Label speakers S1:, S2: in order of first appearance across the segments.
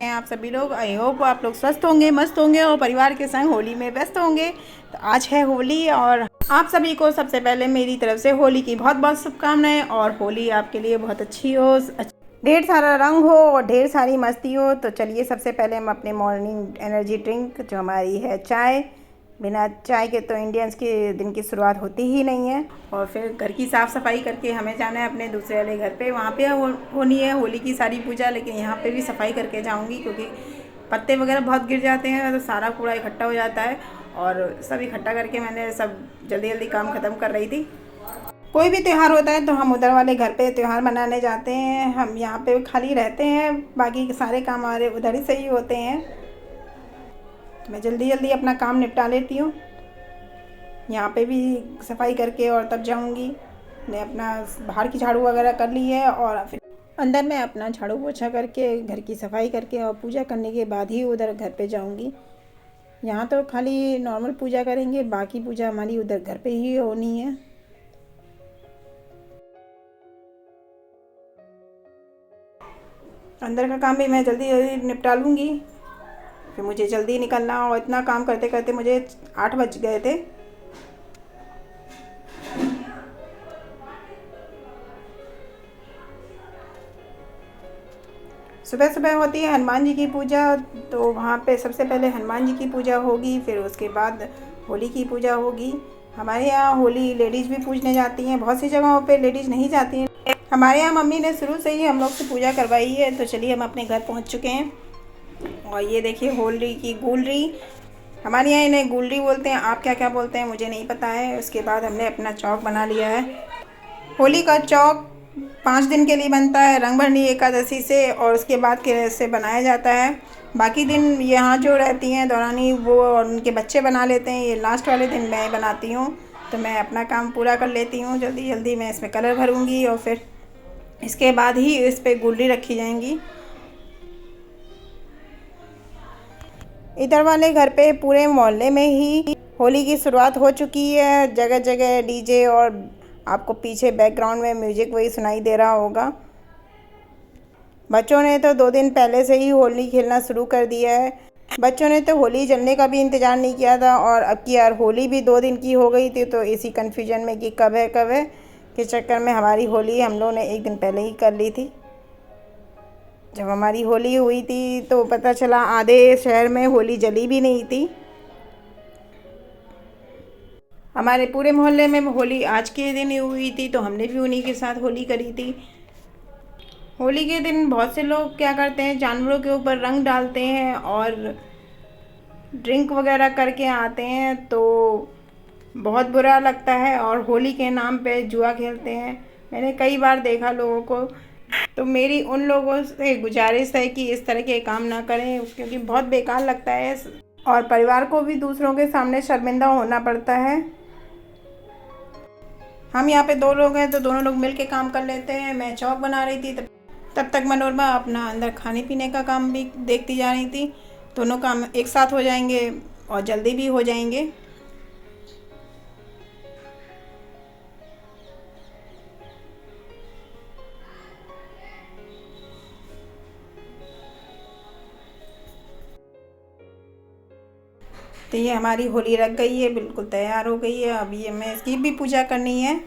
S1: हैं आप सभी लोग। आई होप आप लोग स्वस्थ होंगे, मस्त होंगे और परिवार के संग होली में व्यस्त होंगे। तो आज है होली और आप सभी को सबसे पहले मेरी तरफ से होली की बहुत बहुत शुभकामनाएं और होली आपके लिए बहुत अच्छी हो, ढेर सारा रंग हो और ढेर सारी मस्ती हो। तो चलिए सबसे पहले हम अपने मॉर्निंग एनर्जी ड्रिंक जो हमारी है चाय, बिना चाय के तो इंडियंस के दिन की शुरुआत होती ही नहीं है। और फिर घर की साफ़ सफाई करके हमें जाना है अपने दूसरे वाले घर पे, वहाँ पे होनी है होली की सारी पूजा। लेकिन यहाँ पे भी सफाई करके जाऊँगी क्योंकि पत्ते वगैरह बहुत गिर जाते हैं तो सारा कूड़ा इकट्ठा हो जाता है। और सब इकट्ठा करके मैंने सब जल्दी जल्दी काम ख़त्म कर रही थी। कोई भी त्यौहार होता है तो हम उधर वाले घर पे त्यौहार मनाने जाते हैं, हम यहाँ पे खाली रहते हैं, बाकी के सारे काम हमारे उधर ही से ही होते हैं। तो मैं जल्दी जल्दी अपना काम निपटा लेती हूँ। यहाँ पे भी सफाई करके और तब जाऊँगी। मैं अपना बाहर की झाड़ू वगैरह कर ली है और फिर अंदर में अपना झाड़ू पोछा करके घर की सफाई करके और पूजा करने के बाद ही उधर घर पे जाऊँगी। यहाँ तो खाली नॉर्मल पूजा करेंगे, बाकी पूजा हमारी उधर घर पे ही होनी है। अंदर का काम भी मैं जल्दी जल्दी निपटा लूँगी, फिर मुझे जल्दी निकलना। और इतना काम करते करते मुझे 8 बज गए थे। सुबह सुबह होती है हनुमान जी की पूजा, तो वहाँ पे सबसे पहले हनुमान जी की पूजा होगी, फिर उसके बाद होली की पूजा होगी। हमारे यहाँ होली लेडीज़ भी पूजने जाती हैं, बहुत सी जगहों पे लेडीज़ नहीं जाती हैं। हमारे यहाँ मम्मी ने शुरू से ही हम लोग से पूजा करवाई है। तो चलिए हम अपने घर पहुँच चुके हैं। और ये देखिए होली की गुलरी, हमारे यहाँ इन्हें गुलरी बोलते हैं, आप क्या क्या बोलते हैं मुझे नहीं पता है। उसके बाद हमने अपना चौक बना लिया है। होली का चौक 5 दिन के लिए बनता है, रंगभरनी एकादशी से और उसके बाद के से बनाया जाता है। बाकी दिन यहाँ जो रहती हैं दौरानी वो और उनके बच्चे बना लेते हैं, ये लास्ट वाले दिन मैं बनाती हूँ। तो मैं अपना काम पूरा कर लेती हूँ जल्दी जल्दी। मैं इसमें कलर भरूँगी और फिर इसके बाद ही इस पर गुलरी रखी जाएंगी। इधर वाले घर पे पूरे मोहल्ले में ही होली की शुरुआत हो चुकी है, जगह जगह डीजे और आपको पीछे बैकग्राउंड में म्यूजिक वही सुनाई दे रहा होगा। बच्चों ने तो 2 दिन पहले से ही होली खेलना शुरू कर दिया है। बच्चों ने तो होली जलने का भी इंतज़ार नहीं किया था और अब की यार होली भी 2 दिन की हो गई थी। तो इसी कन्फ्यूजन में कि कब है के चक्कर में हमारी होली हम लोगों ने 1 दिन पहले ही कर ली थी। जब हमारी होली हुई थी तो पता चला आधे शहर में होली जली भी नहीं थी। हमारे पूरे मोहल्ले में होली आज के दिन ही हुई थी, तो हमने भी उन्हीं के साथ होली करी थी। होली के दिन बहुत से लोग क्या करते हैं, जानवरों के ऊपर रंग डालते हैं और ड्रिंक वगैरह करके आते हैं, तो बहुत बुरा लगता है और होली के नाम पे जुआ खेलते हैं। मैंने कई बार देखा लोगों को। तो मेरी उन लोगों से गुजारिश है कि इस तरह के काम ना करें क्योंकि बहुत बेकार लगता है और परिवार को भी दूसरों के सामने शर्मिंदा होना पड़ता है। हम यहाँ पे 2 लोग हैं तो दोनों लोग मिल के काम कर लेते हैं। मैं चौक बना रही थी, तब तक मनोरमा अपना अंदर खाने पीने का काम भी देखती जा रही थी। दोनों काम एक साथ हो जाएंगे और जल्दी भी हो जाएंगे। तो ये हमारी होली रख गई है, बिल्कुल तैयार हो गई है। अभी हमें इसकी भी पूजा करनी है।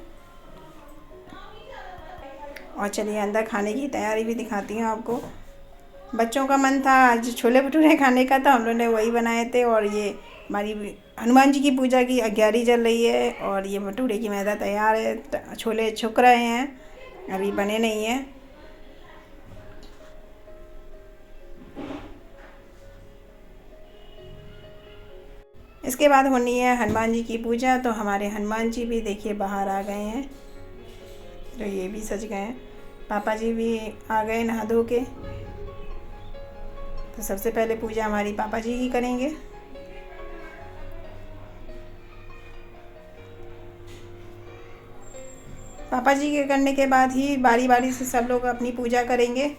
S1: और चलिए अंदर खाने की तैयारी भी दिखाती हूँ आपको। बच्चों का मन था आज छोले भटूरे खाने का, तो हम लोगों ने वही बनाए थे। और ये हमारी हनुमान जी की पूजा की अग्यारी जल रही है और ये भटूरे की मैदा तैयार है। छोले छुक रहे हैं, अभी बने नहीं हैं। इसके बाद होनी है हनुमान जी की पूजा। तो हमारे हनुमान जी भी देखिए बाहर आ गए हैं, तो ये भी सज गए हैं। पापा जी भी आ गए नहा धो के। तो सबसे पहले पूजा हमारी पापा जी ही करेंगे। पापा जी के करने के बाद ही बारी बारी से सब लोग अपनी पूजा करेंगे।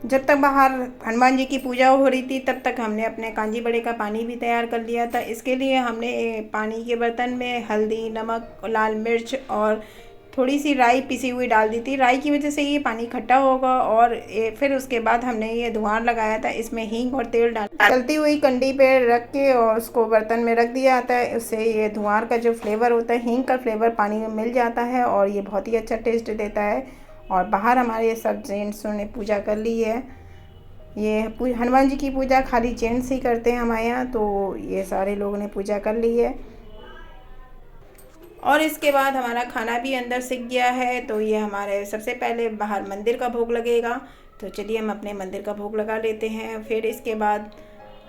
S1: जब तक बाहर हनुमान जी की पूजा हो रही थी तब तक हमने अपने कांजी बड़े का पानी भी तैयार कर लिया था। इसके लिए हमने पानी के बर्तन में हल्दी, नमक, लाल मिर्च और थोड़ी सी राई पिसी हुई डाल दी थी। राई की वजह से ये पानी खट्टा होगा। और फिर उसके बाद हमने ये धुआं लगाया था, इसमें हींग और तेल डाल चलती हुई कंडी पे रख के और उसको बर्तन में रख दिया जाता है। उससे ये धुआं का जो फ्लेवर होता है, हींग का फ्लेवर पानी में मिल जाता है और ये बहुत ही अच्छा टेस्ट देता है। और बाहर हमारे सब जेंट्सों ने पूजा कर ली है। ये हनुमान जी की पूजा खाली जेंट्स ही करते हैं हमारे यहाँ, तो ये सारे लोगों ने पूजा कर ली है। और इसके बाद हमारा खाना भी अंदर सिक गया है। तो ये हमारे सबसे पहले बाहर मंदिर का भोग लगेगा। तो चलिए हम अपने मंदिर का भोग लगा लेते हैं। फिर इसके बाद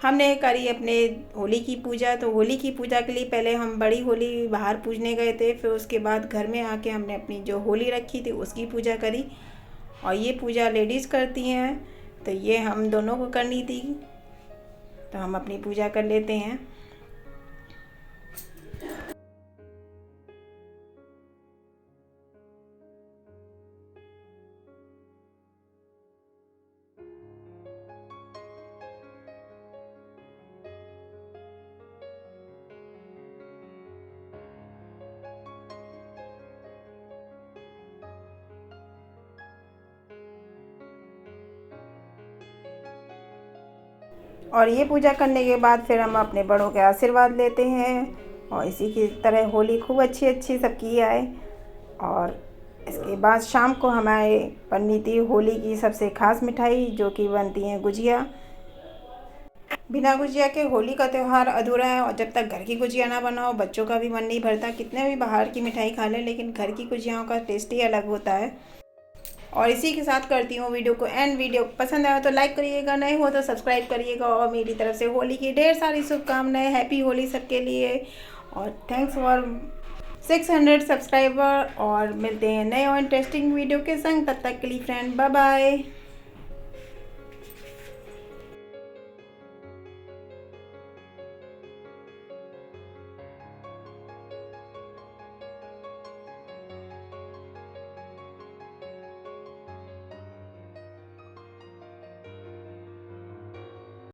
S1: हमने करी अपने होली की पूजा। तो होली की पूजा के लिए पहले हम बड़ी होली बाहर पूजने गए थे, फिर उसके बाद घर में आके हमने अपनी जो होली रखी थी उसकी पूजा करी। और ये पूजा लेडीज़ करती हैं, तो ये हम दोनों को करनी थी। तो हम अपनी पूजा कर लेते हैं। और ये पूजा करने के बाद फिर हम अपने बड़ों के आशीर्वाद लेते हैं। और इसी की तरह होली खूब अच्छी सबकी आए। और इसके बाद शाम को हमारे बननी थी होली की सबसे ख़ास मिठाई, जो कि बनती है गुजिया। बिना गुजिया के होली का त्यौहार अधूरा है। और जब तक घर की गुजिया ना बनाओ, बच्चों का भी मन नहीं भरता। कितने भी बाहर की मिठाई खा लें, लेकिन घर की गुजियाओं का टेस्ट ही अलग होता है। और इसी के साथ करती हूँ वीडियो को एंड। वीडियो पसंद आया तो लाइक करिएगा, नहीं हो तो सब्सक्राइब करिएगा। और मेरी तरफ से होली की ढेर सारी शुभकामनाएं। हैप्पी होली सबके लिए। और थैंक्स फॉर 600 सब्सक्राइबर। और मिलते हैं नए और इंटरेस्टिंग वीडियो के संग। तब तक के लिए फ्रेंड, बाय बाय।